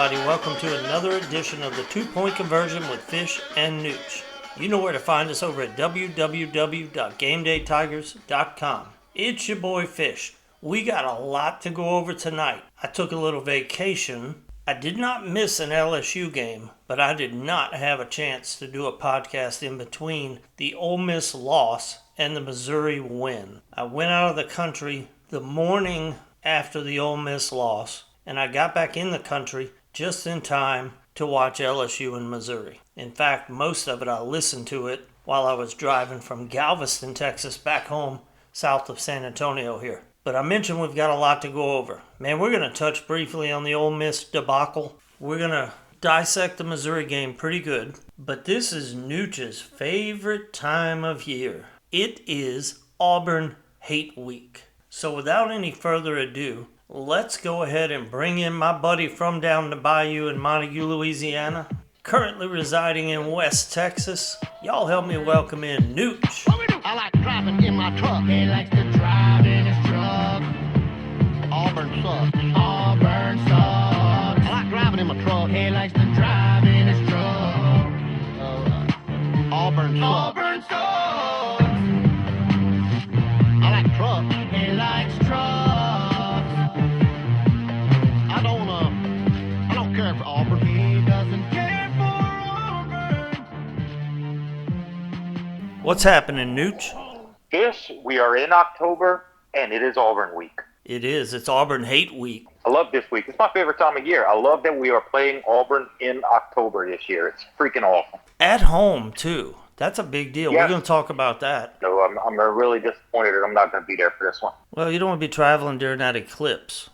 everybody. Welcome to another edition of the 2-Point Conversion with Fish and Nooch. You know where to find us over at www.GameDayTigers.com. It's your boy Fish. We got a lot to go over tonight. I took a little vacation. I did not miss an LSU game, but I did not have a chance to do a podcast in between the Ole Miss loss and the Missouri win. I went out of the country the morning after the Ole Miss loss, and I got back in the country just in time to watch LSU and Missouri. In fact, most of it, I listened to it while I was driving from Galveston, Texas, back home south of San Antonio here. But I mentioned we've got a lot to go over. Man, we're going to touch briefly on the Ole Miss debacle. We're going to dissect the Missouri game pretty good. But this is Nooch's favorite time of year. It is Auburn Hate Week. So without any further ado, let's go ahead and bring in my buddy from down the bayou in Montague, Louisiana, currently residing in West Texas. Y'all help me welcome in Nooch. I like driving in my truck. He likes to drive in his truck. Auburn sucks. Auburn sucks. I like driving in my truck. He likes to drive in his truck. Auburn sucks. Auburn sucks. I like trucks. He likes trucks. I don't care for Auburn. He doesn't care for Auburn. What's happening, Nooch? Fish, we are in October, and it is Auburn week. It is. It's Auburn Hate Week. I love this week. It's my favorite time of year. I love that we are playing Auburn in October this year. It's freaking awesome. At home, too. That's a big deal. Yes. We're going to talk about that. So I'm really disappointed that I'm not going to be there for this one. Well, you don't want to be traveling during that eclipse.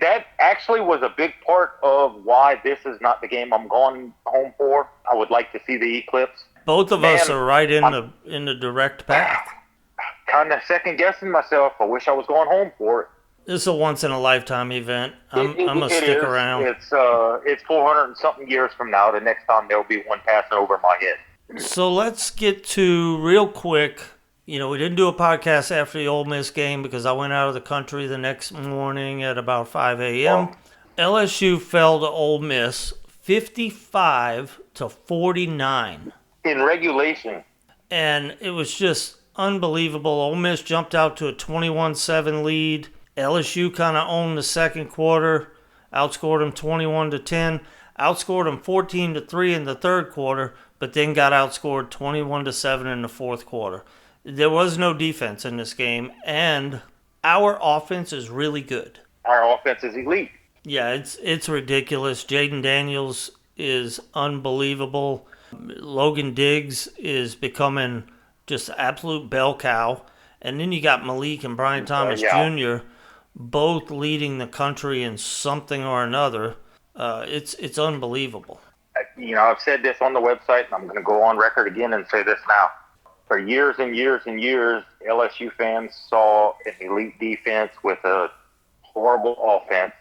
That actually was a big part of why this is not the game I'm going home for. I would like to see the eclipse. Both of us are right in the direct path. Kind of second guessing myself. I wish I was going home for it. This is a once-in-a-lifetime event. I'm going to stick around. It's 400 and something years from now. The next time there'll be one passing over my head. So let's get to real quick. You know, we didn't do a podcast after the Ole Miss game because I went out of the country the next morning at about 5 a.m. LSU fell to Ole Miss 55-49. In regulation. And it was just unbelievable. Ole Miss jumped out to a 21-7 lead. LSU kind of owned the second quarter, outscored them 21-10, outscored them 14-3 in the third quarter, but then got outscored 21-7 in the fourth quarter. There was no defense in this game, and our offense is really good. Our offense is elite. Yeah, it's ridiculous. Jaden Daniels is unbelievable. Logan Diggs is becoming just absolute bell cow. And then you got Malik and Brian Thomas Jr. both leading the country in something or another. It's unbelievable. You know, I've said this on the website, and I'm going to go on record again and say this now. For years and years and years, LSU fans saw an elite defense with a horrible offense,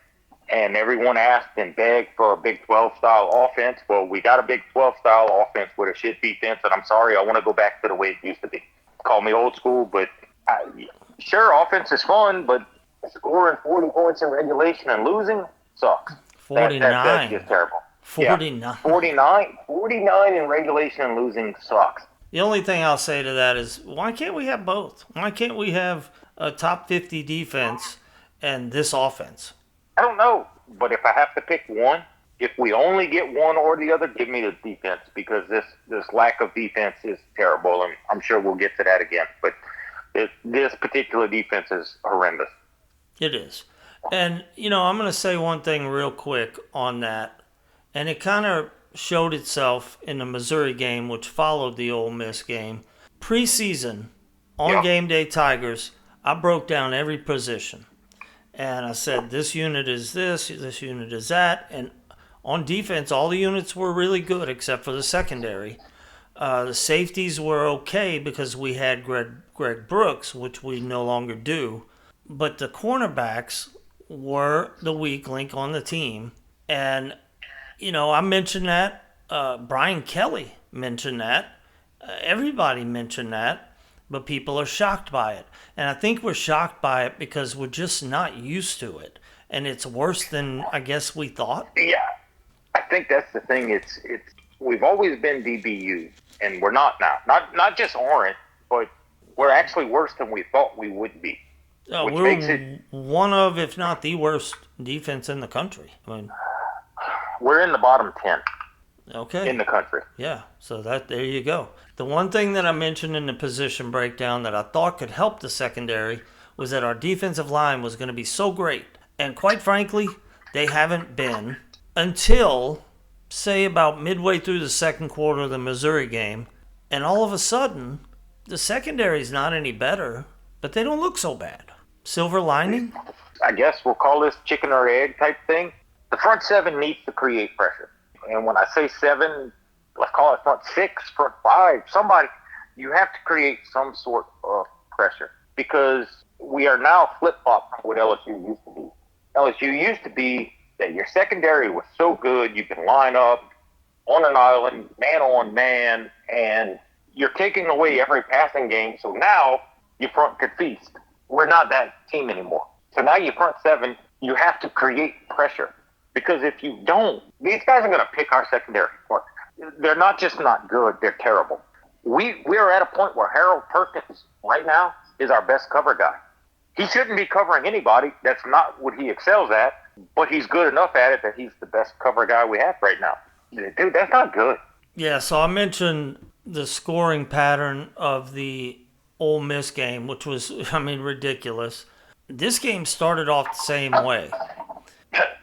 and everyone asked and begged for a Big 12-style offense. Well, we got a Big 12-style offense with a shit defense, and I'm sorry, I want to go back to the way it used to be. Call me old school, but sure, offense is fun, but scoring 40 points in regulation and losing sucks. 49. That's just terrible. 49. Yeah, 49 in regulation and losing sucks. The only thing I'll say to that is, why can't we have both? Why can't we have a top 50 defense and this offense? I don't know, but if I have to pick one, if we only get one or the other, give me the defense, because this lack of defense is terrible, and I'm sure we'll get to that again. But this particular defense is horrendous. It is. And, you know, I'm going to say one thing real quick on that, and it kind of showed itself in the Missouri game, which followed the Ole Miss game. Preseason, on Game Day Tigers, I broke down every position. And I said, this unit is this unit is that. And on defense, all the units were really good except for the secondary. The safeties were okay because we had Greg Brooks, which we no longer do. But the cornerbacks were the weak link on the team. And, you know, I mentioned that. Brian Kelly mentioned that. Everybody mentioned that. But people are shocked by it. And I think we're shocked by it because we're just not used to it. And it's worse than I guess we thought. Yeah. I think that's the thing. It's we've always been DBU, and we're not now. Not just Orange, but we're actually worse than we thought we would be. Which we're makes it one of, if not the worst defense in the country. I mean, we're in the bottom 10 okay. in the country. Yeah, so there you go. The one thing that I mentioned in the position breakdown that I thought could help the secondary was that our defensive line was going to be so great. And quite frankly, they haven't been until, say, about midway through the second quarter of the Missouri game. And all of a sudden, the secondary's not any better, but they don't look so bad. Silver lining? I guess we'll call this chicken or egg type thing. The front seven needs to create pressure. And when I say seven, let's call it front six, front five, somebody, you have to create some sort of pressure because we are now flip-flop from what LSU used to be. LSU used to be that your secondary was so good you can line up on an island, man on man, and you're taking away every passing game. So now your front could feast. We're not that team anymore. So now your front seven, you have to create pressure. Because if you don't, these guys are going to pick our secondary apart. They're not just not good, they're terrible. We are at a point where Harold Perkins right now is our best cover guy. He shouldn't be covering anybody. That's not what he excels at, but he's good enough at it that he's the best cover guy we have right now. Dude, that's not good. Yeah, so I mentioned the scoring pattern of the Ole Miss game, which was, ridiculous. This game started off the same way.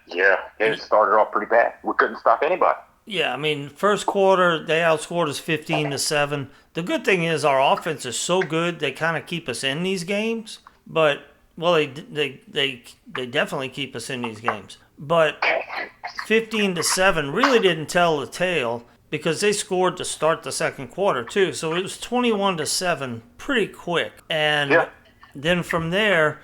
Yeah, it started off pretty bad. We couldn't stop anybody. Yeah, first quarter, they outscored us 15-7. The good thing is our offense is so good, they kind of keep us in these games. But, well, they definitely keep us in these games. But 15-7 really didn't tell the tale because they scored to start the second quarter, too. So it was 21-7 pretty quick. And then from there,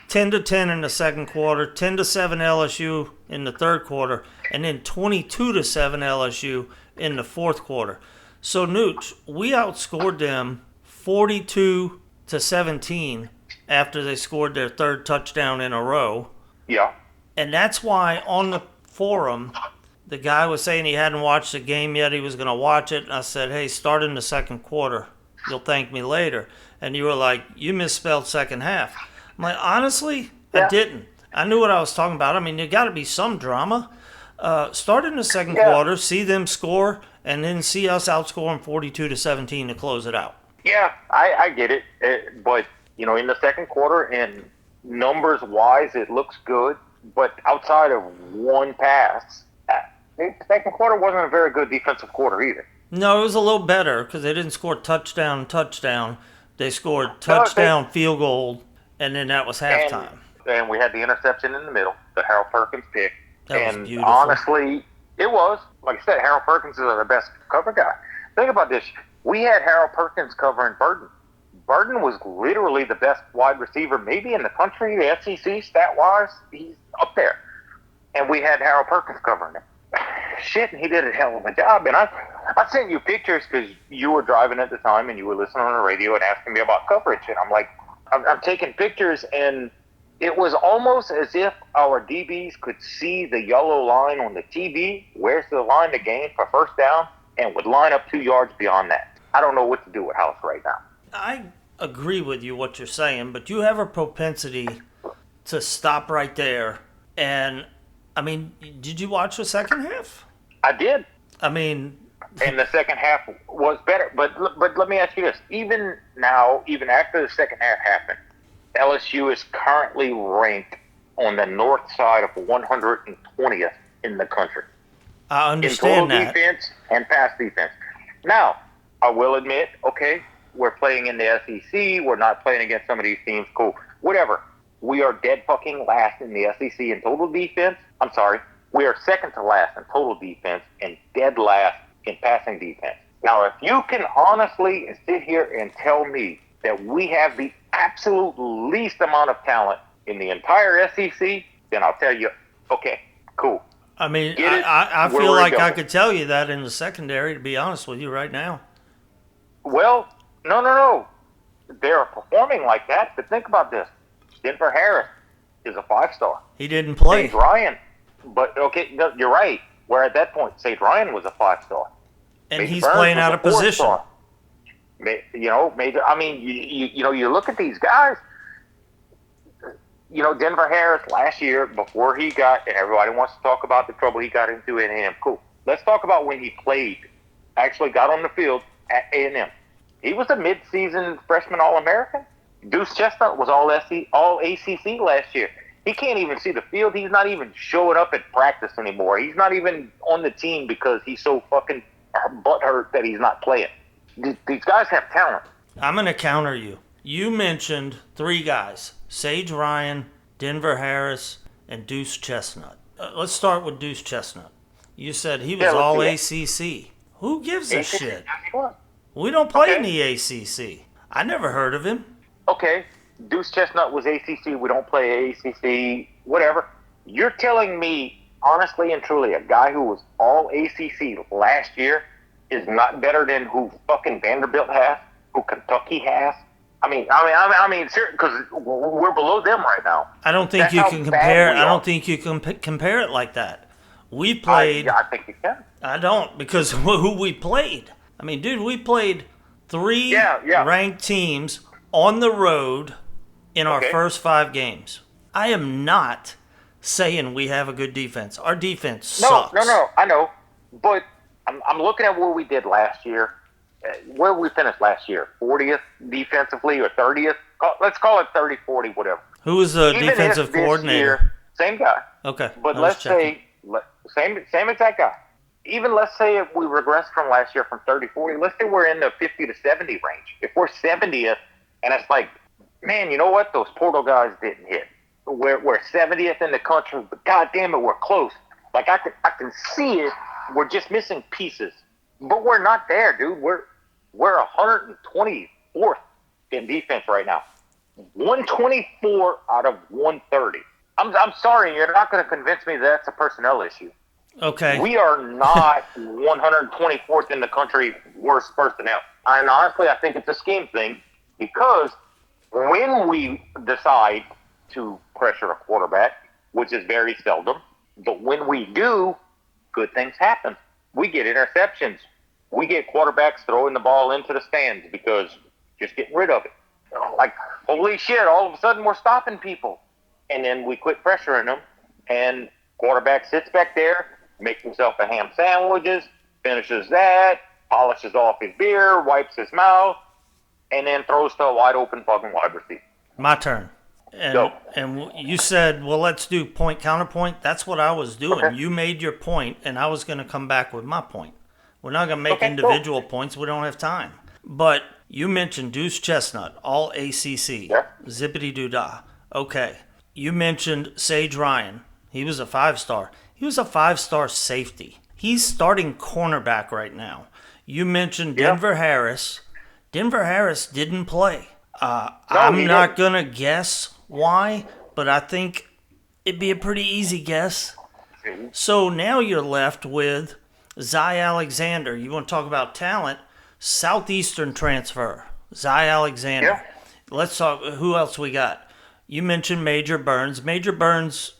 10-10 in the second quarter, 10-7 LSU in the third quarter, and then 22-7 LSU in the fourth quarter. So, Nooch, we outscored them 42-17 after they scored their third touchdown in a row. Yeah. And that's why on the forum, the guy was saying he hadn't watched the game yet. He was going to watch it. And I said, hey, start in the second quarter. You'll thank me later. And you were like, you misspelled second half. I'm like, honestly, I didn't. I knew what I was talking about. There got to be some drama. Start in the second quarter, see them score, and then see us outscore them 42-17 to close it out. Yeah, I get it. But, in the second quarter, and numbers-wise, it looks good. But outside of one pass, the second quarter wasn't a very good defensive quarter either. No, it was a little better because they didn't score touchdown. They scored touchdown, field goal, and then that was halftime. And we had the interception in the middle, the Harold Perkins pick. That was beautiful. Honestly, it was. Like I said, Harold Perkins is our best cover guy. Think about this. We had Harold Perkins covering Burden. Burden was literally the best wide receiver maybe in the country, the SEC, stat-wise. He's up there. And we had Harold Perkins covering him. Shit, and he did a hell of a job. And I sent you pictures because you were driving at the time and you were listening on the radio and asking me about coverage. And I'm like, I'm taking pictures, and it was almost as if our DBs could see the yellow line on the TV, where's the line to gain for first down, and would line up 2 yards beyond that. I don't know what to do with House right now. I agree with you what you're saying, but you have a propensity to stop right there. And, did you watch the second half? I did. And the second half was better. But let me ask you this. Even now, even after the second half happened, LSU is currently ranked on the north side of 120th in the country. I understand in total that. defense and pass defense. Now, I will admit, okay, we're playing in the SEC. We're not playing against some of these teams. Cool. Whatever. We are dead fucking last in the SEC in total defense. I'm sorry. We are second to last in total defense and dead last in passing defense. Now, if you can honestly sit here and tell me that we have the absolute least amount of talent in the entire SEC, then I'll tell you, okay, cool. I feel like I could tell you that in the secondary, to be honest with you right now. Well, no. They're performing like that, but think about this. Denver Harris is a 5-star. He didn't play. James Ryan. But, okay, no, you're right. where at that point, Sage Ryan was a 5-star. And Major he's Burns playing was out a of position. 4-star. I mean, you look at these guys. Denver Harris last year, before he got, and everybody wants to talk about the trouble he got into at A&M. Cool. Let's talk about when he played, actually got on the field at A&M. He was a mid-season freshman All-American. Deuce Chestnut was all ACC last year. He can't even see the field. He's not even showing up at practice anymore. He's not even on the team because he's so fucking butthurt that he's not playing. These guys have talent. I'm going to counter you. You mentioned 3 guys, Sage Ryan, Denver Harris, and Deuce Chestnut. Let's start with Deuce Chestnut. You said he was all ACC. Who gives a shit? We don't play in the ACC. I never heard of him. Okay, Deuce Chestnut was ACC. We don't play ACC, whatever. You're telling me, honestly and truly, a guy who was all ACC last year is not better than who fucking Vanderbilt has, who Kentucky has? I mean, because we're below them right now. I don't think you can compare. I don't think you can compare it like that. We played. I think you can. I don't, because who we played. I mean, dude, we played 3 ranked teams on the road in our first 5 games. I am not saying we have a good defense. Our defense sucks. No, I know. But I'm looking at what we did last year. Where we finished last year? 40th defensively or 30th? Let's call it 30, 40, whatever. Who was the defensive coordinator? Year, same guy. Okay. But let's say, same exact guy. Even let's say if we regress from last year from 30, 40, let's say we're in the 50 to 70 range. If we're 70th, and it's like, man, you know what? Those portal guys didn't hit. We're 70th in the country, but God damn it, we're close. Like, I can see it. We're just missing pieces. But we're not there, dude. We're 124th in defense right now. 124 out of 130. I'm sorry, you're not going to convince me that's a personnel issue. Okay. We are not 124th in the country worst personnel. And honestly, I think it's a scheme thing, because when we decide to pressure a quarterback, which is very seldom, but when we do, good things happen. We get interceptions. We get quarterbacks throwing the ball into the stands because just getting rid of it. Like, holy shit, all of a sudden we're stopping people. And then we quit pressuring them, and quarterback sits back there, makes himself a ham sandwiches, finishes that, polishes off his beer, wipes his mouth, and then throws to a wide open fucking wide receiver. My turn. And you said, well, let's do point counterpoint. That's what I was doing. Okay. You made your point, and I was going to come back with my point. We're not going to make individual points. We don't have time. But you mentioned Deuce Chestnut, all ACC. Yeah. Zippity-doo-dah. Okay. You mentioned Sage Ryan. He was a 5-star. He was a 5-star safety. He's starting cornerback right now. You mentioned Denver Harris. Denver Harris didn't play. I'm not going to guess why, but I think it'd be a pretty easy guess. So now you're left with Zy Alexander. You want to talk about talent? Southeastern transfer, Zy Alexander. Yeah. Let's talk. Who else we got? You mentioned Major Burns. Major Burns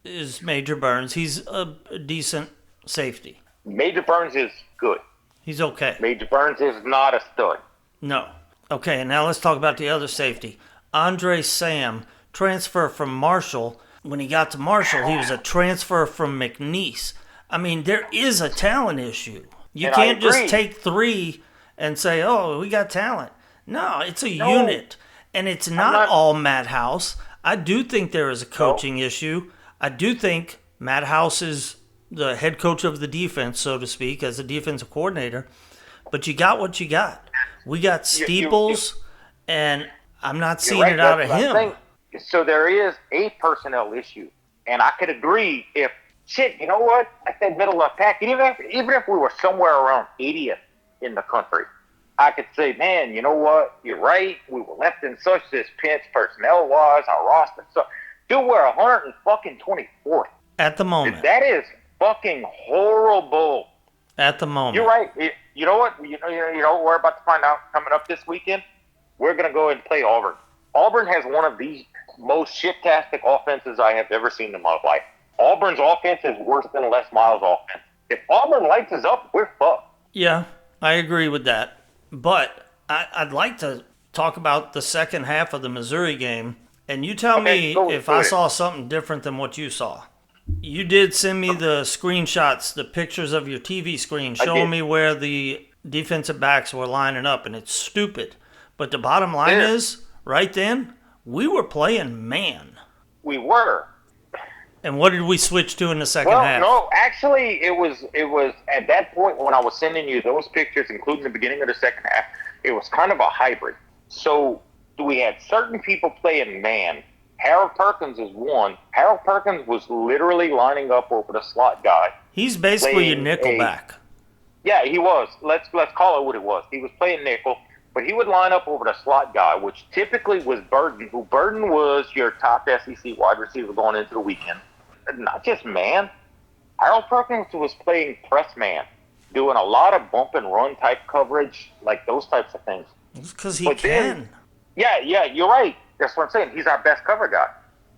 is Major Burns. He's a decent safety. Major Burns is good. He's okay. Major Burns is not a stud. No. Okay, and now let's talk about the other safety. Andre Sam, transfer from Marshall. When he got to Marshall, he was a transfer from McNeese. I mean, there is a talent issue. You can't just take 3 and say, oh, we got talent. No, it's a unit. And it's not all Matt House. I do think there is a coaching issue. I do think Matt House is the head coach of the defense, so to speak, as a defensive coordinator. But you got what you got. We got Steeples, and I'm not seeing it out of him. So there is a personnel issue. And I could agree if, you know what? I said middle of the pack. Even if we were somewhere around 80th in the country, I could say, man, you know what? You're right. We were left in such this pinch personnel-wise, our roster. So, dude, we're 124th. At the moment. That is fucking horrible. At the moment. You're right. You know what? You know what we're about to find out coming up this weekend? We're going to go and play Auburn. Auburn has one of the most shit-tastic offenses I have ever seen in my life. Auburn's offense is worse than Les Miles' offense. If Auburn lights us up, we're fucked. Yeah, I agree with that. But I'd like to talk about the second half of the Missouri game, and you tell me if I saw something different than what you saw. You did send me the screenshots, the pictures of your TV screen showing me where the defensive backs were lining up, and it's stupid. But the bottom line is, right then, we were playing man. We were. And what did we switch to in the second half? No, actually, it was at that point when I was sending you those pictures, including the beginning of the second half, it was kind of a hybrid. So we had certain people playing man. Harold Perkins is one. Harold Perkins was literally lining up over the slot guy. He's basically a nickel back. Yeah, he was. Let's call it what it was. He was playing nickel, but he would line up over the slot guy, which typically was Burden, who Burden was your top SEC wide receiver going into the weekend. Not just man. Harold Perkins was playing press man, doing a lot of bump and run type coverage, like those types of things. It's because he can. Yeah, you're right. That's what I'm saying. He's our best cover guy.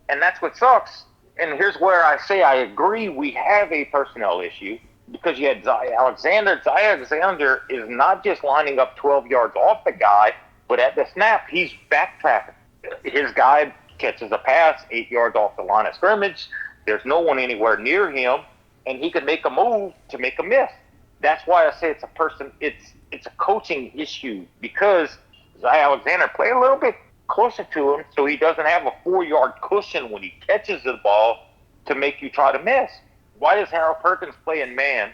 And that's what sucks. And here's where I say I agree we have a personnel issue because you had Zay Alexander. Zay Alexander is not just lining up 12 yards off the guy, but at the snap, he's backtracking. His guy catches a pass 8 yards off the line of scrimmage. There's no one anywhere near him, and he can make a move to make a miss. That's why I say it's a coaching issue because Zay Alexander play a little bit closer to him so he doesn't have a 4-yard cushion when he catches the ball to make you try to miss. Why is Harold Perkins playing man?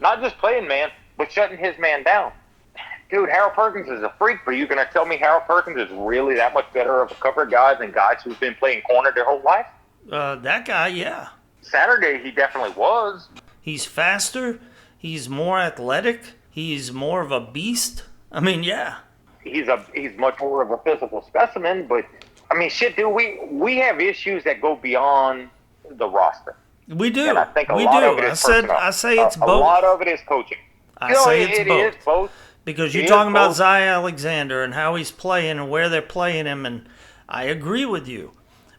Not just playing man, but shutting his man down. Dude, Harold Perkins is a freak, but you're going to tell me Harold Perkins is really that much better of a cover guy than guys who've been playing corner their whole life? That guy, yeah. Saturday, he definitely was. He's faster. He's more athletic. He's more of a beast. I mean, yeah. He's much more of a physical specimen, but, I mean, shit, dude, we have issues that go beyond the roster. We do. And I think we lot do. Of it is I say it's both. A lot of it is coaching. I say it's both. It is both. Because you're talking about Zay Alexander and how he's playing and where they're playing him, and I agree with you.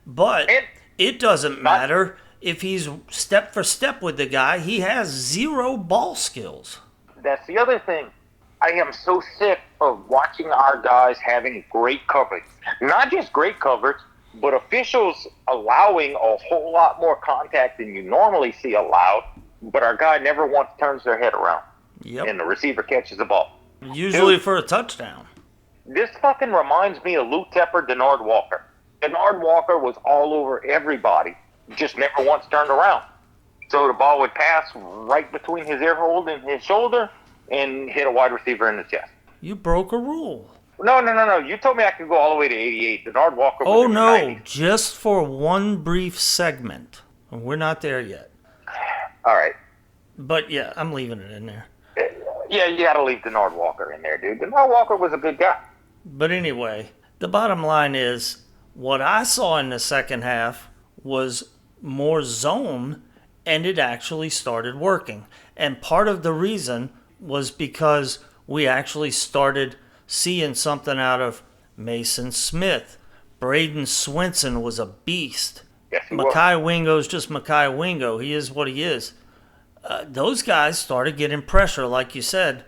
But it doesn't matter if he's step for step with the guy. He has zero ball skills. That's the other thing. I am so sick of watching our guys having great coverage. Not just great coverage, but officials allowing a whole lot more contact than you normally see allowed, but our guy never once turns their head around. Yep. And the receiver catches the ball. Usually for a touchdown. This fucking reminds me of Lou Tepper, Denard Walker. Denard Walker was all over everybody, just never once turned around. So the ball would pass right between his ear hole and his shoulder and hit a wide receiver in the chest. You broke a rule. No. You told me I could go all the way to 88. Denard Walker was in the 90s. Just for one brief segment. We're not there yet. All right. But, yeah, I'm leaving it in there. Yeah, you got to leave Denard Walker in there, dude. Denard Walker was a good guy. But anyway, the bottom line is what I saw in the second half was more zone, and it actually started working. And part of the reason was because we actually started seeing something out of Mason Smith. Braden Swinson was a beast. Yes, he Mekhi Wingo's just Mekhi Wingo. He is what he is. Those guys started getting pressure, like you said,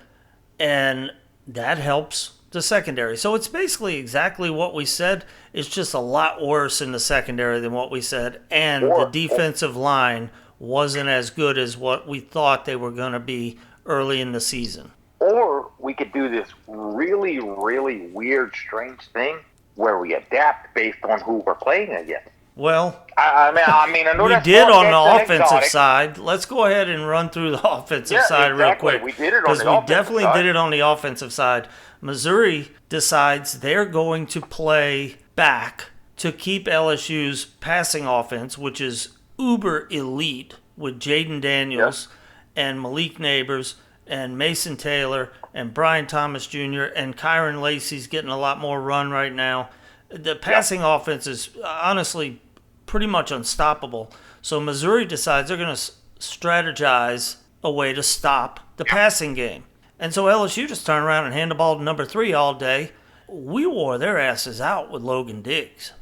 and that helps the secondary. So it's basically exactly what we said. It's just a lot worse in the secondary than what we said, and the defensive line wasn't as good as what we thought they were going to be early in the season. Or we could do this really, really weird, strange thing where we adapt based on who we're playing against. Well, I mean, I know we did on the offensive side. Let's go ahead and run through the offensive side real quick. We did it on the offensive side. Because we definitely did it on the offensive side. Missouri decides they're going to play back to keep LSU's passing offense, which is uber elite, with Jaden Daniels and Malik Neighbors and Mason Taylor and Brian Thomas Jr. and Kyron Lacey's getting a lot more run right now. The passing offense is honestly pretty much unstoppable. So Missouri decides they're going to strategize a way to stop the passing game. And so LSU just turned around and handed the ball to number 3 all day. We wore their asses out with Logan Diggs.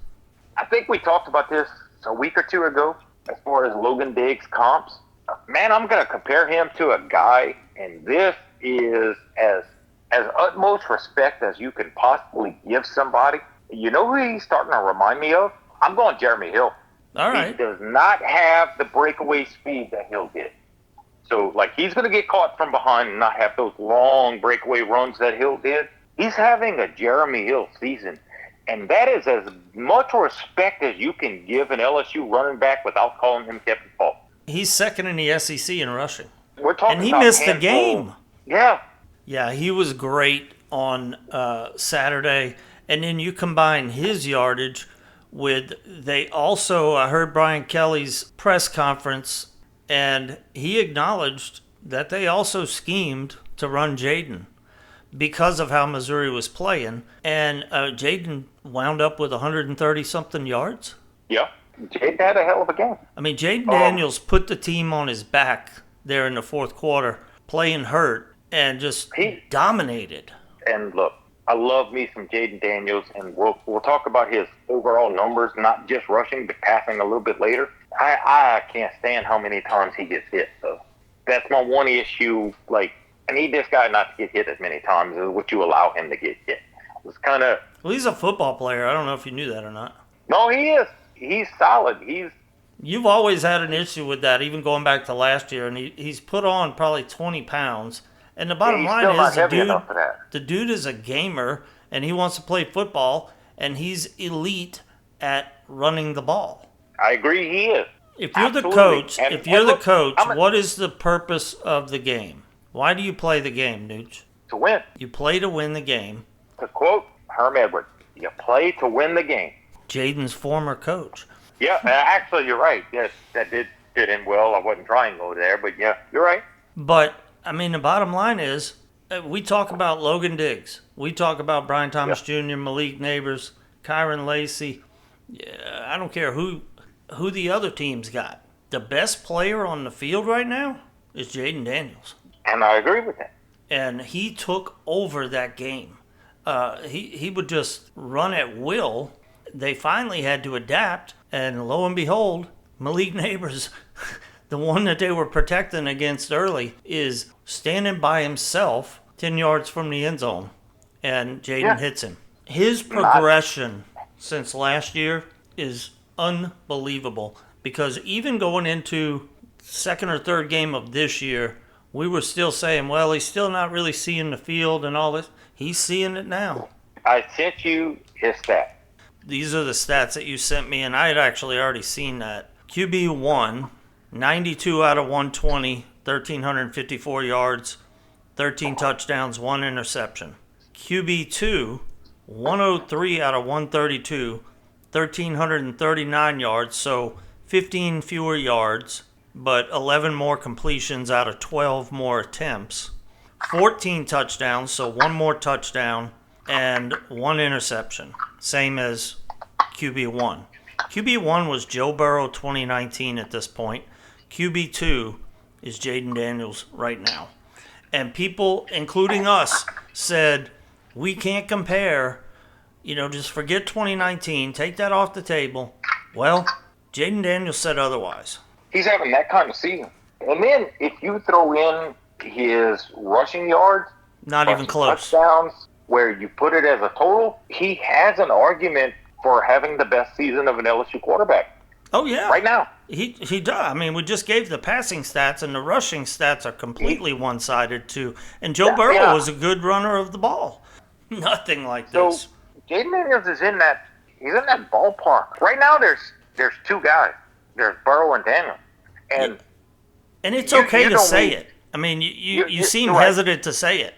I think we talked about this a week or two ago as far as Logan Diggs comps. Man, I'm going to compare him to a guy, and this is as utmost respect as you can possibly give somebody. You know who he's starting to remind me of? I'm going Jeremy Hill. All He right. does not have the breakaway speed that Hill did. So, like, he's going to get caught from behind and not have those long breakaway runs that Hill did. He's having a Jeremy Hill season. And that is as much respect as you can give an LSU running back without calling him Kevin Paul. He's second in the SEC in rushing. We're talking And he about missed the handful. game. Yeah. Yeah, he was great on Saturday. And then you combine his yardage with, I heard Brian Kelly's press conference, and he acknowledged that they also schemed to run Jaden because of how Missouri was playing. And Jaden wound up with 130-something yards. Yeah. Jade had a hell of a game. I mean, Jaden Daniels put the team on his back there in the fourth quarter, playing hurt, and just dominated. And look, I love me some Jaden Daniels, and we'll talk about his overall numbers, not just rushing, but passing a little bit later. I can't stand how many times he gets hit, though. That's my one issue. Like, I need this guy not to get hit as many times as what you allow him to get hit. It's kind of... Well, he's a football player. I don't know if you knew that or not. No, he is. He's solid. You've always had an issue with that, even going back to last year, and he's put on probably 20 pounds. And the bottom line is the dude is a gamer, and he wants to play football, and he's elite at running the ball. I agree he is. If you're the coach, what is the purpose of the game? Why do you play the game, Nooch? To win. You play to win the game. To quote Herm Edwards, you play to win the game. Jaden's former coach. Yeah, actually, you're right. Yes, that did fit in well. I wasn't trying to go there, but yeah, you're right. But, I mean, the bottom line is, we talk about Logan Diggs. We talk about Brian Thomas Jr., Malik Neighbors, Kyron Lacey. Yeah, I don't care who the other team's got. The best player on the field right now is Jaden Daniels. And I agree with that. And he took over that game. He would just run at will. They finally had to adapt, and lo and behold, Malik Neighbors, the one that they were protecting against early, is standing by himself 10 yards from the end zone, and Jaden hits him. His progression since last year is unbelievable, because even going into second or third game of this year, we were still saying, well, he's still not really seeing the field and all this. He's seeing it now. I sent you his stat. These are the stats that you sent me, and I had actually already seen that. QB1, 92 out of 120, 1,354 yards, 13 touchdowns, 1 interception. QB2, 103 out of 132, 1,339 yards, so 15 fewer yards, but 11 more completions out of 12 more attempts. 14 touchdowns, so 1 more touchdown, and 1 interception, same as QB1. QB1 was Joe Burrow 2019 at this point. QB2 is Jaden Daniels right now. And people, including us, said, we can't compare, just forget 2019, take that off the table. Well, Jaden Daniels said otherwise. He's having that kind of season. And then if you throw in his rushing yards, not even close, touchdowns, where you put it as a total, he has an argument for having the best season of an LSU quarterback. Oh, yeah. Right now. He does. I mean, we just gave the passing stats, and the rushing stats are completely one-sided, too. And Joe Burrow was a good runner of the ball. Nothing like this. So, Jaden Daniels is in that ballpark. Right now, there's 2 guys. There's Burrow and Daniels. And it's okay to say it. I mean, you seem hesitant to say it.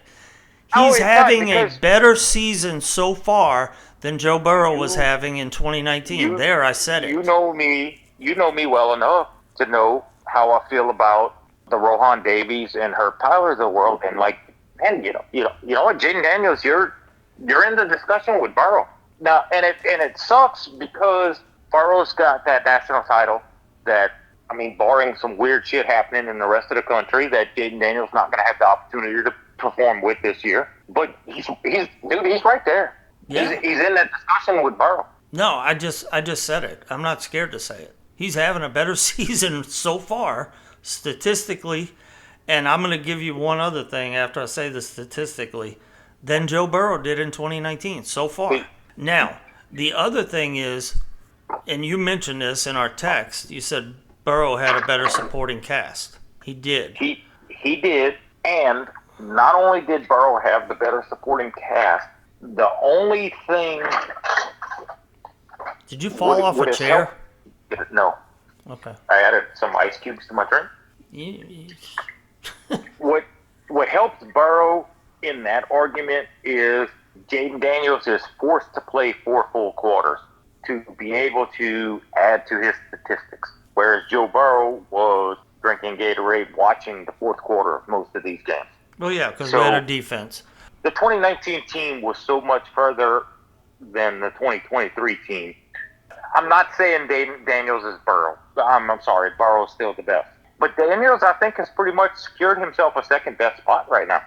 He's having a better season so far than Joe Burrow was having in 2019. I said it. You know me well enough to know how I feel about the Rohan Davies and Herb Tylers of the world. And man, you know what, Jaden Daniels, you're in the discussion with Burrow now, and it sucks because Burrow's got that national title that, I mean, barring some weird shit happening in the rest of the country, that Jaden Daniels not going to have the opportunity to perform with this year. But he's right there. Yeah. He's in that discussion with Burrow. No, I just said it. I'm not scared to say it. He's having a better season so far statistically, and I'm going to give you one other thing after I say the statistically, than Joe Burrow did in 2019 so far. Now, the other thing is, and you mentioned this in our text, you said Burrow had a better supporting cast. He did. He did, and not only did Burrow have the better supporting cast, the only thing... Did you fall off a chair? No. Okay. I added some ice cubes to my drink. What helps Burrow in that argument is Jaden Daniels is forced to play 4 full quarters to be able to add to his statistics, whereas Joe Burrow was drinking Gatorade watching the fourth quarter of most of these games. Well, yeah, because we had a defense. The 2019 team was so much further than the 2023 team. I'm not saying Daniels is Burrow. I'm sorry, Burrow's still the best. But Daniels, I think, has pretty much secured himself a second-best spot right now.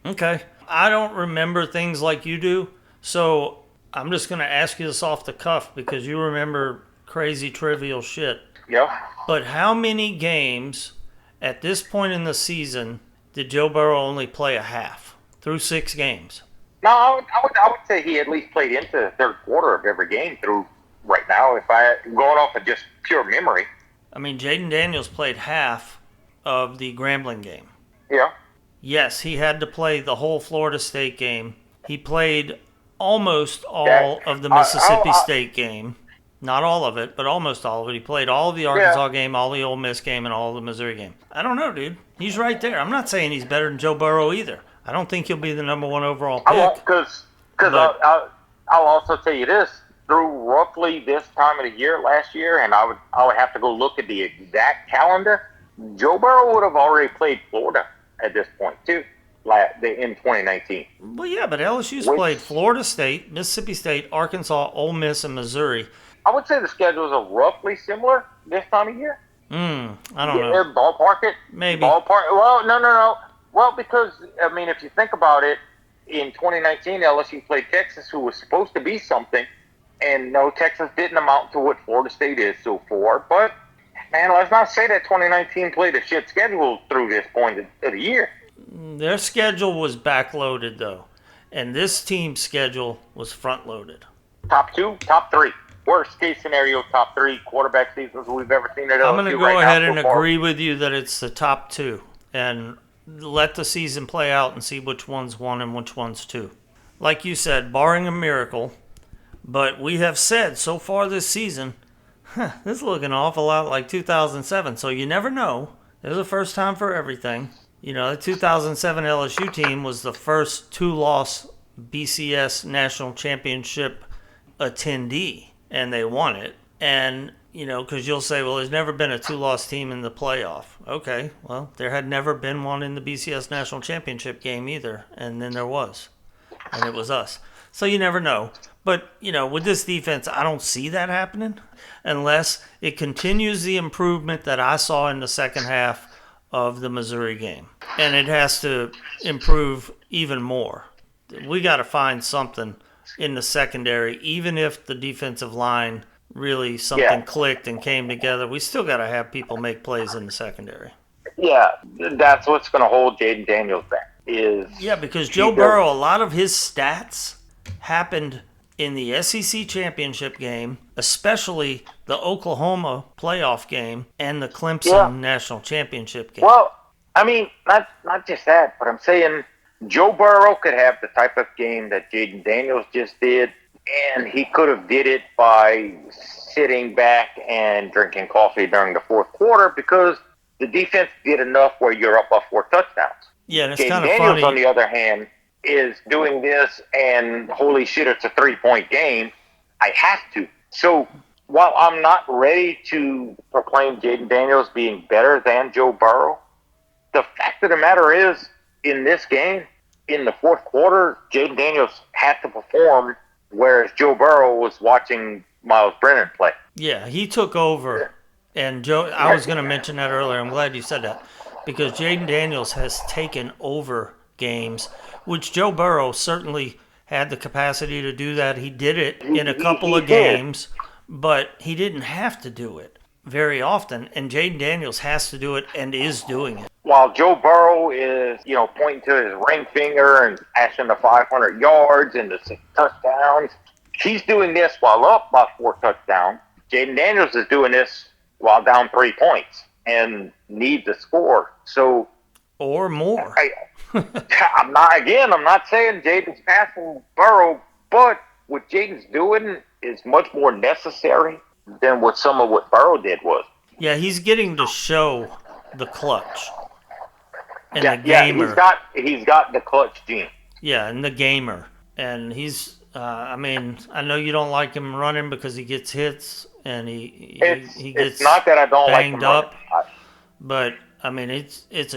Okay. I don't remember things like you do, so I'm just going to ask you this off the cuff because you remember crazy, trivial shit. Yeah. But how many games at this point in the season did Joe Burrow only play a half through 6 games? No, I would say he at least played into the third quarter of every game through right now, if I going off of just pure memory. I mean, Jaden Daniels played half of the Grambling game. Yeah. Yes, he had to play the whole Florida State game. He played almost all of the Mississippi State game. Not all of it, but almost all of it. He played all of the Arkansas game, all the Ole Miss game, and all of the Missouri game. I don't know, dude. He's right there. I'm not saying he's better than Joe Burrow either. I don't think he'll be the number 1 overall pick. I won't, because I'll also tell you this. Through roughly this time of the year last year, and I would have to go look at the exact calendar, Joe Burrow would have already played Florida at this point, too, in 2019. Well, yeah, but LSU's played Florida State, Mississippi State, Arkansas, Ole Miss, and Missouri. I would say the schedules are roughly similar this time of year. I don't know. Ballpark it? Maybe. Ballpark. Well, no. Well, because, I mean, if you think about it, in 2019, LSU played Texas, who was supposed to be something. And no, Texas didn't amount to what Florida State is so far. But, man, let's not say that 2019 played a shit schedule through this point of the year. Their schedule was backloaded, though. And this team's schedule was front-loaded. Top 2, top 3. Worst case scenario, top 3 quarterback seasons we've ever seen at LSU. I'm going to go ahead and agree with you that it's the top 2. And let the season play out and see which one's 1 and which one's 2. Like you said, barring a miracle... But we have said so far this season, this is looking an awful lot like 2007. So you never know. There's a first time for everything. You know, the 2007 LSU team was the first 2-loss BCS National Championship attendee, and they won it. And, you know, because you'll say, well, there's never been a 2-loss team in the playoff. Okay, well, there had never been one in the BCS National Championship game either, and then there was. And it was us. So you never know. But, you know, with this defense, I don't see that happening unless it continues the improvement that I saw in the second half of the Missouri game. And it has to improve even more. We got to find something in the secondary, even if the defensive line really clicked and came together. We still got to have people make plays in the secondary. Yeah, that's what's going to hold Jaden Daniels back. Because Joe Burrow, a lot of his stats happened in the SEC championship game, especially the Oklahoma playoff game and the Clemson national championship game. Well, I mean, not just that, but I'm saying Joe Burrow could have the type of game that Jaden Daniels just did, and he could have did it by sitting back and drinking coffee during the fourth quarter because the defense did enough where you're up by 4 touchdowns. Yeah, and it's Jaden kind of Daniels, funny. on the other hand, is doing this, and holy shit, it's a 3-point game. I have to. So while I'm not ready to proclaim Jaden Daniels being better than Joe Burrow, the fact of the matter is, in this game, in the fourth quarter, Jaden Daniels had to perform, whereas Joe Burrow was watching Miles Brennan play. Yeah, he took over. And Joe, I was going to mention that earlier. I'm glad you said that. Because Jaden Daniels has taken over games, which Joe Burrow certainly had the capacity to do that. He did it in a couple of games, but he didn't have to do it. very often, and Jaden Daniels has to do it and is doing it. While Joe Burrow is, pointing to his ring finger and passing the 500 yards and the 6 touchdowns, he's doing this while up by 4 touchdowns. Jaden Daniels is doing this while down 3 points and need to score. So, or more. I'm not saying Jaden's passing Burrow, but what Jaden's doing is much more necessary than what some of what Burrow did was. Yeah, he's getting to show the clutch and the gamer. He's got the clutch gene. Yeah, and the gamer. And he's, I know you don't like him running because he gets hits and he gets it's not that I don't banged like him up, but it's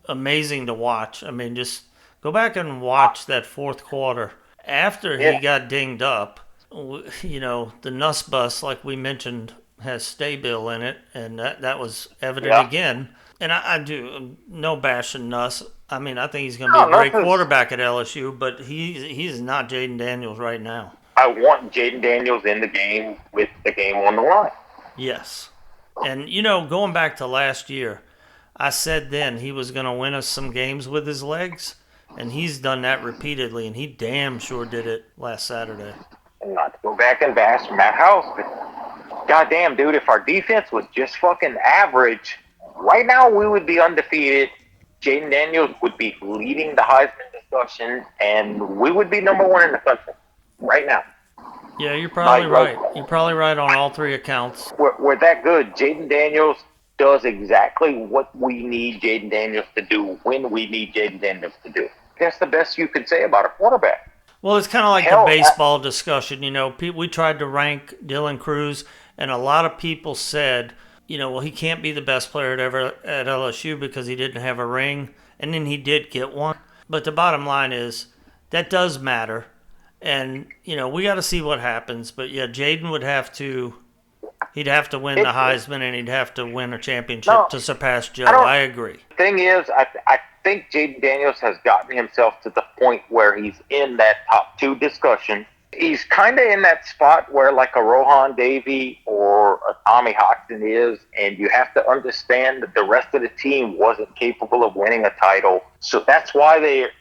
amazing to watch. Just go back and watch that fourth quarter after he got dinged up. The Nuss bus, like we mentioned, has Staybill in it, and that was evident again. And I do no bashing Nuss. I think he's going to be a great quarterback at LSU, but he's not Jaden Daniels right now. I want Jaden Daniels in the game with the game on the line. Yes. And, going back to last year, I said then he was going to win us some games with his legs, and he's done that repeatedly, and he damn sure did it last Saturday. And not to go back and bash Matt House, but goddamn, dude, if our defense was just fucking average, right now we would be undefeated. Jaden Daniels would be leading the Heisman discussion, and we would be number 1 in the country right now. Yeah, you're probably right. You're probably right on all 3 accounts. We're that good. Jaden Daniels does exactly what we need Jaden Daniels to do when we need Jaden Daniels to do. That's the best you can say about a quarterback. Well, it's kind of like the baseball discussion. We tried to rank Dylan Cruz, and a lot of people said, well, he can't be the best player ever at LSU because he didn't have a ring, and then he did get one. But the bottom line is that does matter, and we got to see what happens. But yeah, Jaden would have to. He'd have to win the Heisman, and he'd have to win a championship to surpass Joe. I agree. The thing is, I think Jaden Daniels has gotten himself to the point where he's in that top 2 discussion. He's kind of in that spot where like a Rohan Davey or a Tommy Hoxton is, and you have to understand that the rest of the team wasn't capable of winning a title. So that's why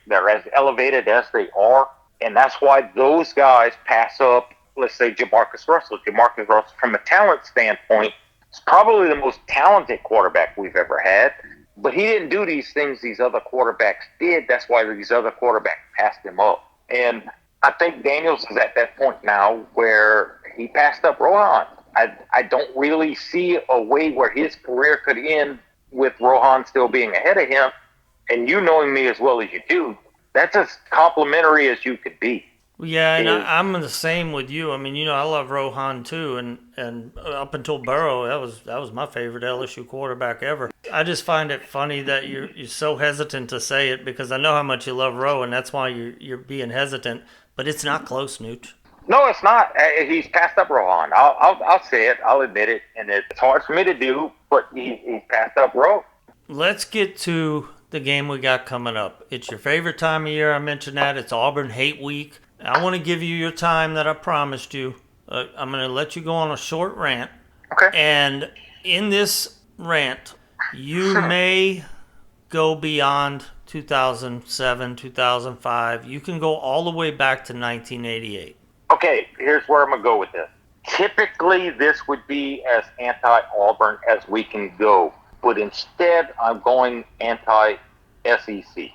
they're as elevated as they are, and that's why those guys pass up, let's say, Jamarcus Russell. Jamarcus Russell, from a talent standpoint, is probably the most talented quarterback we've ever had. But he didn't do these things these other quarterbacks did. That's why these other quarterbacks passed him up. And I think Daniels is at that point now where he passed up Rohan. I don't really see a way where his career could end with Rohan still being ahead of him. And you knowing me as well as you do, that's as complimentary as you could be. Yeah, and I'm the same with you. I love Rohan too, and up until Burrow, that was my favorite LSU quarterback ever. I just find it funny that you're so hesitant to say it because I know how much you love Rowe, and that's why you're being hesitant. But it's not close, Newt. No, it's not. He's passed up Rohan. I'll say it. I'll admit it, and it's hard for me to do, but he's passed up Rowe. Let's get to the game we got coming up. It's your favorite time of year. I mentioned that. It's Auburn Hate Week. I want to give you your time that I promised you. I'm going to let you go on a short rant. Okay. And in this rant, you may go beyond 2007, 2005. You can go all the way back to 1988. Okay, here's where I'm going to go with this. Typically, this would be as anti-Auburn as we can go. But instead, I'm going anti-SEC.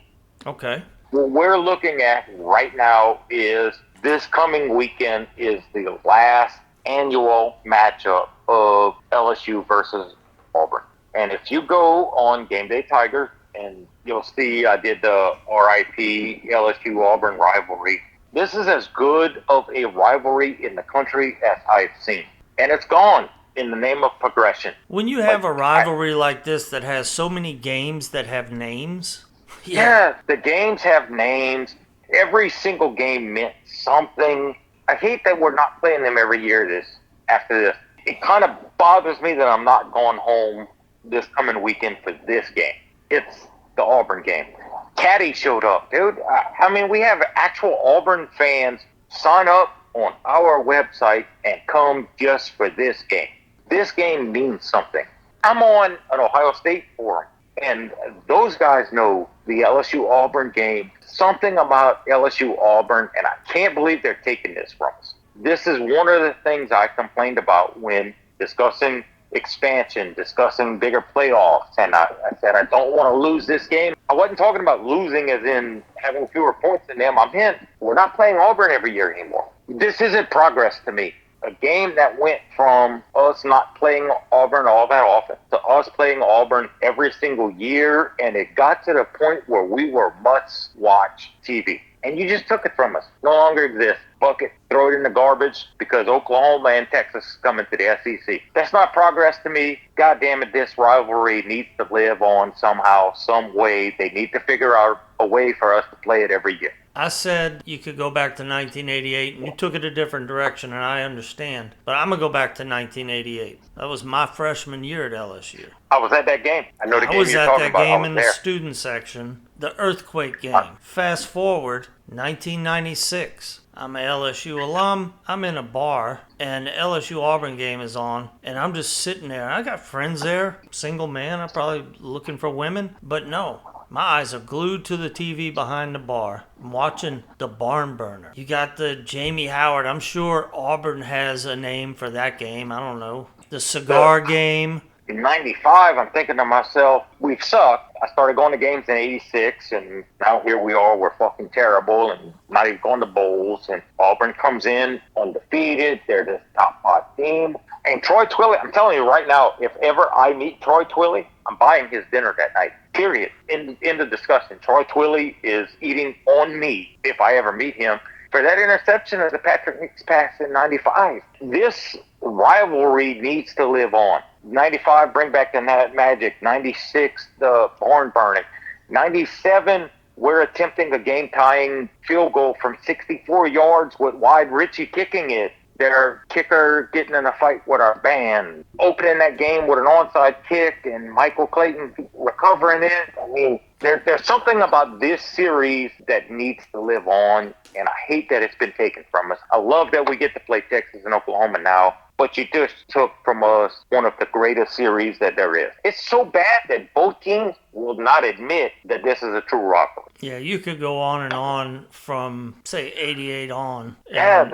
Okay. What we're looking at right now is this coming weekend is the last annual matchup of LSU versus Auburn. And if you go on Game Day Tigers, and you'll see I did the RIP LSU-Auburn rivalry. This is as good of a rivalry in the country as I've seen. And it's gone in the name of progression. When you have a rivalry like this that has so many games that have names... Yeah, the games have names. Every single game meant something. I hate that we're not playing them every year after this. It kind of bothers me that I'm not going home this coming weekend for this game. It's the Auburn game. Caddy showed up, dude. We have actual Auburn fans sign up on our website and come just for this game. This game means something. I'm on an Ohio State forum, and those guys know the LSU Auburn game, something about LSU Auburn, and I can't believe they're taking this from us. This is one of the things I complained about when discussing expansion, discussing bigger playoffs, and I said I don't want to lose this game. I wasn't talking about losing as in having fewer points than them. I meant we're not playing Auburn every year anymore. This isn't progress to me. A game that went from us not playing Auburn all that often to us playing Auburn every single year, and it got to the point where we were must-watch TV. And you just took it from us. No longer exists. Bucket, throw it in the garbage because Oklahoma and Texas is coming to the SEC. That's not progress to me. God damn it, this rivalry needs to live on somehow, some way. They need to figure out a way for us to play it every year. I said you could go back to 1988, and you took it a different direction, and I understand. But I'm going to go back to 1988. That was my freshman year at LSU. I was at that game. I know the game you're talking about. I was at that game in the student section, the earthquake game. Fast forward, 1996. I'm an LSU alum. I'm in a bar, and the LSU Auburn game is on, and I'm just sitting there. I got friends there, single man. I'm probably looking for women, but no. My eyes are glued to the TV behind the bar. I'm watching the barn burner. You got the Jamie Howard. I'm sure Auburn has a name for that game. I don't know. The cigar game. In 95, I'm thinking to myself, we've sucked. I started going to games in 86, and now here we are. We're fucking terrible and not even going to bowls. And Auburn comes in undefeated. They're the top 5 team. And Troy Twilley, I'm telling you right now, if ever I meet Troy Twilley, I'm buying his dinner that night. Period. In the discussion, Troy Twilley is eating on me if I ever meet him for that interception of the Patrick Nix pass in 95. This rivalry needs to live on. 95, bring back the magic. 96, the barn burning. 97, we're attempting a game-tying field goal from 64 yards with Wide Richie kicking it. Their kicker getting in a fight with our band, opening that game with an onside kick, and Michael Clayton recovering it. I mean, there's something about this series that needs to live on, and I hate that it's been taken from us. I love that we get to play Texas and Oklahoma now, but you just took from us one of the greatest series that there is. It's so bad that both teams will not admit that this is a true rivalry. Yeah, you could go on and on from, say, 88 on. Yeah,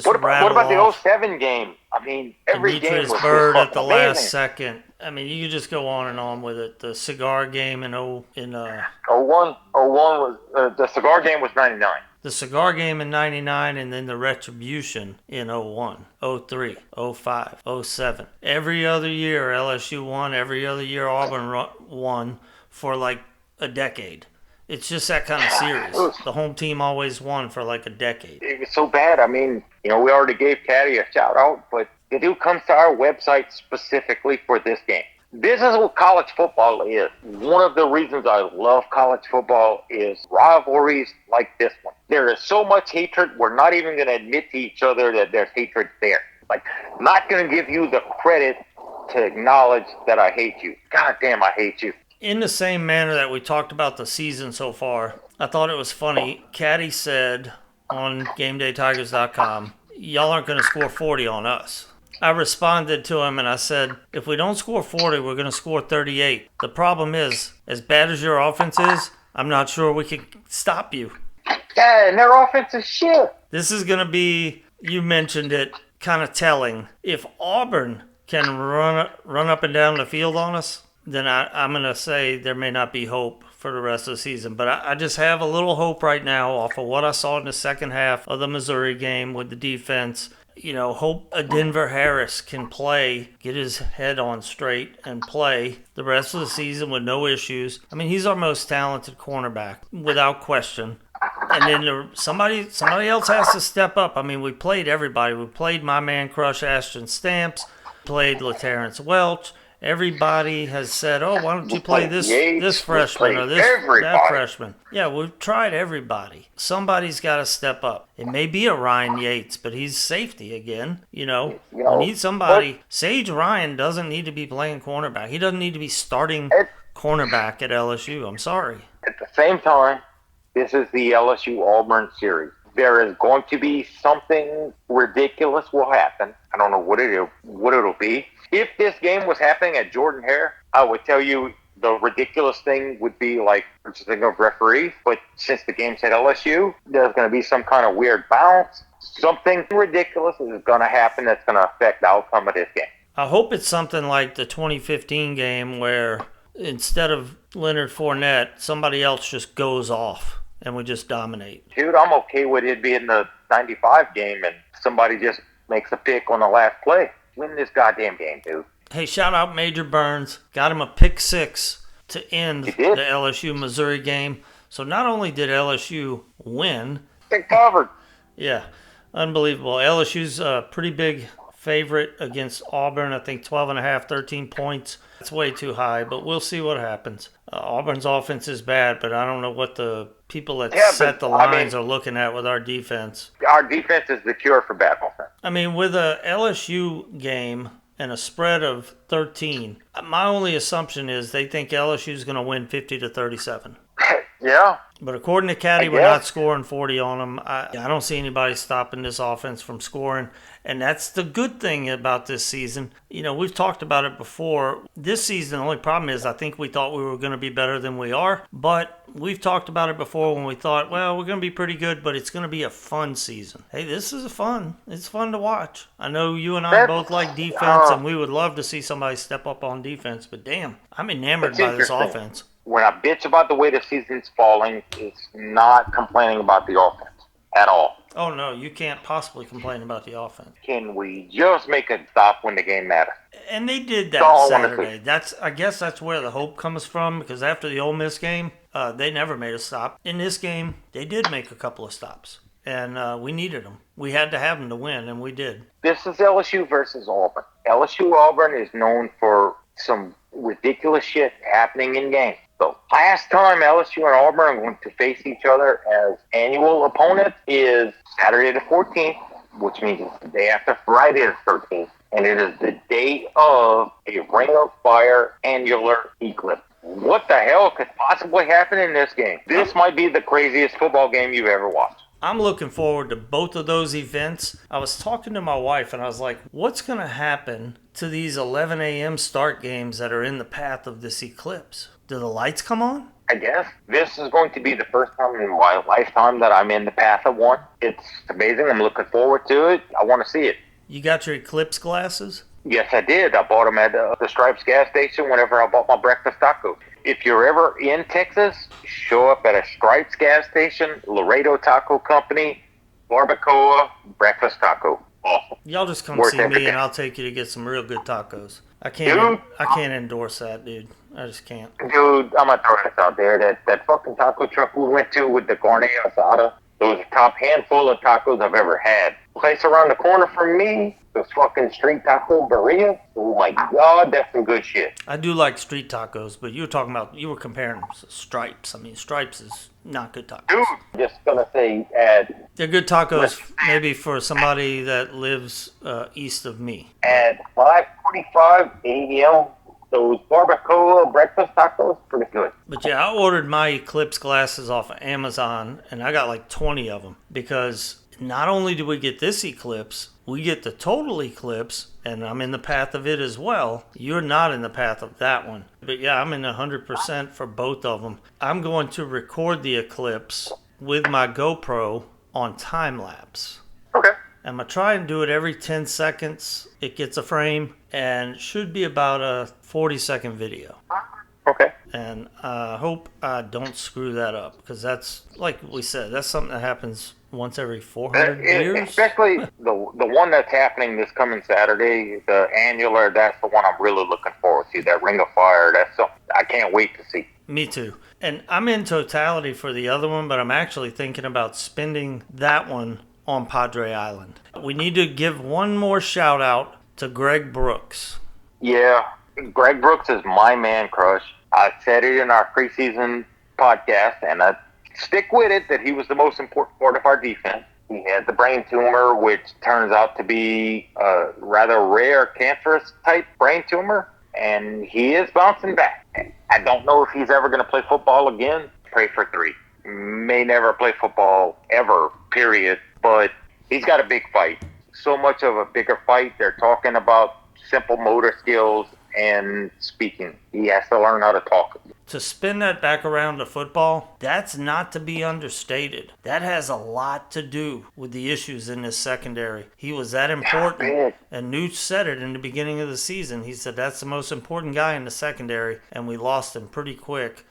what about the off 07 game? I mean, every Demetrius game was Bird just at the amazing. last second. I mean, you could just go on and on with it. The cigar game in 01 was the cigar game was 99. The cigar game in 99, and then the retribution in 01, 03, 05, 07. Every other year LSU won. Every other year Auburn won for like a decade. It's just that kind of series. The home team always won for like a decade. It was so bad. I mean, we already gave Caddy a shout out, but the dude comes to our website specifically for this game. This is what college football is. One of the reasons I love college football is rivalries like this one. There is so much hatred, we're not even going to admit to each other that there's hatred there. Like, not going to give you the credit to acknowledge that I hate you. God damn, I hate you. In the same manner that we talked about the season so far, I thought it was funny. Caddy said on GameDayTigers.com, y'all aren't going to score 40 on us. I responded to him and I said, if we don't score 40, we're going to score 38. The problem is, as bad as your offense is, I'm not sure we can stop you. Yeah, and their offense is shit. This is going to be, you mentioned it, kind of telling. If Auburn can run up and down the field on us, then I'm going to say there may not be hope for the rest of the season. But I just have a little hope right now off of what I saw in the second half of the Missouri game with the defense. Hope a Denver Harris can play, get his head on straight, and play the rest of the season with no issues. I mean, he's our most talented cornerback, without question. And then somebody else has to step up. I mean, we played everybody. We played my man crush Ashton Stamps, played LaTerrence Welch. Everybody has said, oh, why don't you play this freshman or that freshman? Yeah, we've tried everybody. Somebody's got to step up. It may be a Ryan Yates, but he's safety again. We need somebody. Sage Ryan doesn't need to be playing cornerback. He doesn't need to be starting cornerback at LSU. I'm sorry. At the same time, this is the LSU Auburn series. There is going to be something ridiculous will happen. I don't know what it'll be. If this game was happening at Jordan-Hare, I would tell you the ridiculous thing would be like purchasing of referee. But since the game's at LSU, there's going to be some kind of weird bounce. Something ridiculous is going to happen that's going to affect the outcome of this game. I hope it's something like the 2015 game where instead of Leonard Fournette, somebody else just goes off and we just dominate. Dude, I'm okay with it being the 95 game and somebody just makes a pick on the last play. Win this goddamn game, dude. Hey, shout out Major Burns. Got him a pick 6 to end the LSU-Missouri game. So not only did LSU win. They covered. Yeah, unbelievable. LSU's a pretty big favorite against Auburn. I think 12.5, 13 points. It's way too high, but we'll see what happens. Auburn's offense is bad, but I don't know what the people that set the lines are looking at with our defense. Our defense is the cure for bad offense. I mean, with a LSU game and a spread of 13, my only assumption is they think LSU is going to win 50-37. Yeah. But according to Caddy, we're not scoring 40 on them. I don't see anybody stopping this offense from scoring. And that's the good thing about this season. You know, we've talked about it before. This season, the only problem is I think we thought we were going to be better than we are. But we've talked about it before when we thought, well, we're going to be pretty good, but it's going to be a fun season. Hey, this is fun. It's fun to watch. I know you and I both like defense, and we would love to see somebody step up on defense. But damn, I'm enamored by this offense. When I bitch about the way the season's falling, it's not complaining about the offense at all. Oh, no, you can't possibly complain about the offense. Can we just make it stop when the game matters? And they did that Saturday. I guess that's where the hope comes from, because after the Ole Miss game, they never made a stop. In this game, they did make a couple of stops, and we needed them. We had to have them to win, and we did. This is LSU versus Auburn. LSU-Auburn is known for some ridiculous shit happening in games. So last time LSU and Auburn are going to face each other as annual opponents is Saturday the 14th, which means it's the day after Friday the 13th. And it is the day of a Ring of Fire annular eclipse. What the hell could possibly happen in this game? This might be the craziest football game you've ever watched. I'm looking forward to both of those events. I was talking to my wife and I was like, what's going to happen to these 11 a.m. start games that are in the path of this eclipse? Do the lights come on? I guess this is going to be the first time in my lifetime that I'm in the path of one. It's amazing. I'm looking forward to it. I want to see it. You got your eclipse glasses? Yes, I did. I bought them at the Stripes gas station whenever I bought my breakfast taco. If you're ever in Texas, show up at a Stripes gas station, Laredo Taco Company, Barbacoa, breakfast taco. Awesome. Y'all just come see me and I'll take you to get some real good tacos. I can't endorse that, dude. I just can't. Dude, I'm going to throw this out there. That fucking taco truck we went to with the carne asada, those top handful of tacos I've ever had. Place around the corner from me, those fucking street taco burritos. Oh my God, that's some good shit. I do like street tacos, but you were comparing them to Stripes. I mean, Stripes is not good tacos. Dude, just gonna say, they're good tacos maybe for somebody that lives east of me. At 5:45 a.m., those barbacoa breakfast tacos, pretty good. But yeah, I ordered my Eclipse glasses off of Amazon, and I got like 20 of them. Because not only do we get this eclipse, we get the total eclipse, and I'm in the path of it as well. You're not in the path of that one. But yeah, I'm in 100% for both of them. I'm going to record the eclipse with my GoPro on time lapse. Okay. I'm going to try and do it every 10 seconds. It gets a frame and should be about a 40-second video. Okay. And I hope I don't screw that up because that's, like we said, that's something that happens once every 400 years. Especially the one that's happening this coming Saturday, the annular, that's the one I'm really looking forward to. That Ring of Fire, that's something I can't wait to see. Me too. And I'm in totality for the other one, but I'm actually thinking about spending that one on Padre Island. We need to give one more shout out to Greg Brooks. Yeah, Greg Brooks is my man crush. I said it in our preseason podcast, and I stick with it that he was the most important part of our defense. He had the brain tumor, which turns out to be a rather rare cancerous type brain tumor, and he is bouncing back. I don't know if he's ever going to play football again. Pray for 3. May never play football ever, period. But he's got a big fight. So much of a bigger fight. They're talking about simple motor skills and speaking. He has to learn how to talk. To spin that back around to football, that's not to be understated. That has a lot to do with the issues in this secondary. He was that important, and Nooch said it in the beginning of the season. He said that's the most important guy in the secondary, and we lost him pretty quick.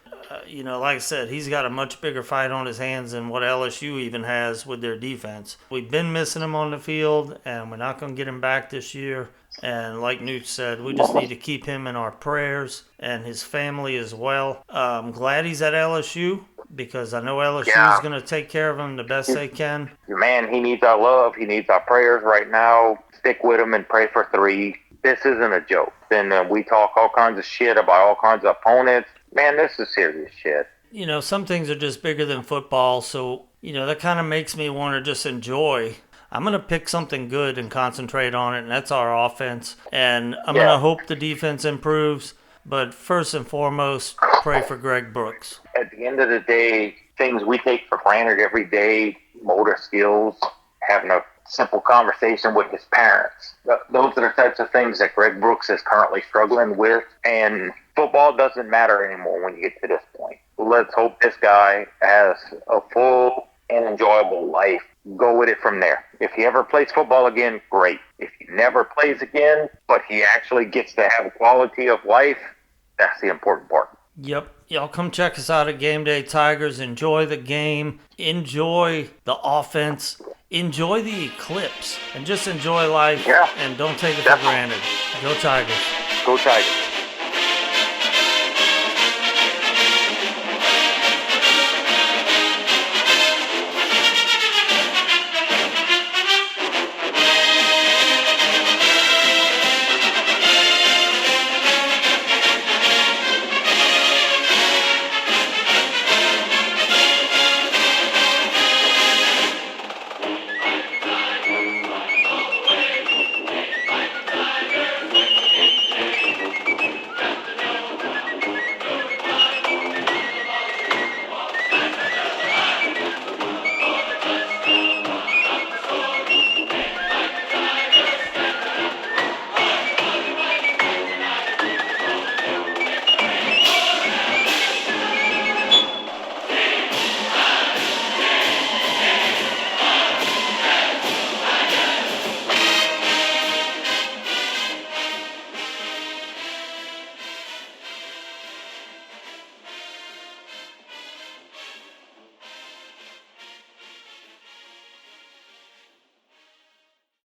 Like I said, he's got a much bigger fight on his hands than what LSU even has with their defense. We've been missing him on the field, and we're not going to get him back this year. And like Newt said, we just need to keep him in our prayers and his family as well. I'm glad he's at LSU because I know LSU is going to take care of him the best they can. Man, he needs our love. He needs our prayers right now. Stick with him and pray for 3. This isn't a joke. Then we talk all kinds of shit about all kinds of opponents. Man, this is serious shit. Some things are just bigger than football, so, that kind of makes me want to just enjoy. I'm going to pick something good and concentrate on it, and that's our offense. And I'm going to hope the defense improves, but first and foremost, pray for Greg Brooks. At the end of the day, things we take for granted every day, motor skills, having a simple conversation with his parents. Those are the types of things that Greg Brooks is currently struggling with, and football doesn't matter anymore when you get to this point. Let's hope this guy has a full and enjoyable life. Go with it from there. If he ever plays football again, great. If he never plays again, but he actually gets to have quality of life, that's the important part. Yep. Y'all come check us out at Game Day Tigers. Enjoy the game. Enjoy the offense. Enjoy the eclipse. And just enjoy life. Yeah. And don't take it for granted. Go Tigers. Go Tigers.